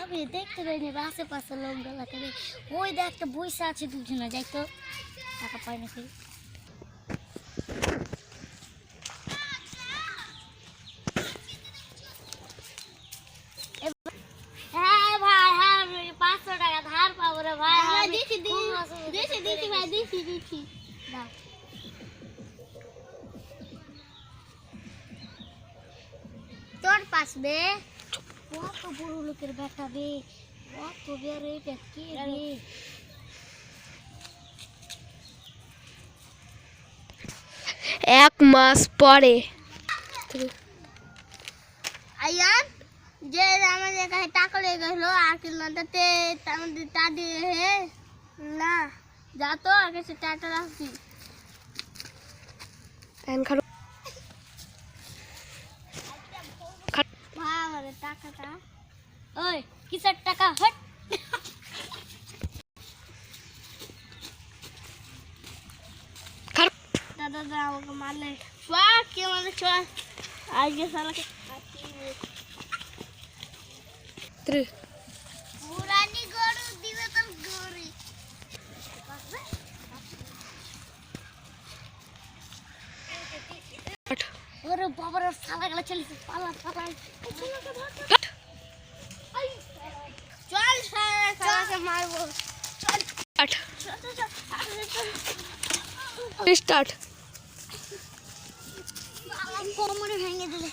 আমি দেখতে পাইনি আশেপাশে লোকগুলা করে ওই দেখ একটা বইসা আছে দুজনে যাই তো টাকা পাই নাকি হ্যাঁ ভাই হ্যাঁ 500 টাকা ধার পাবো রে ভাই দিছি ভাই দিছি দাও তোর পাস বে কত বড় লোকের বেটা বে কত বেরে এটা কি রে 1 মাস পরে আয়ান যে আমাদের কাছে টাকা লেগে গেল আর কি লন্ডাতে আমাদের টা দিয়ে হে না যা তো আর কাছে টাটা রাখছি এন খারো ভাই আমাদের টাকাটা ওই কিসের টাকা হট খারো দাদা দাদা আমাকে মারলে বাহ কে মানে চল আজকে সালাকে পুরানি গরু দিবে তোর গরি ওরে বাবারে সালা গেল চলিস পালা চল সালাকে মারবো চল স্টার্ট আমার কোমরে ভেঙে দিলে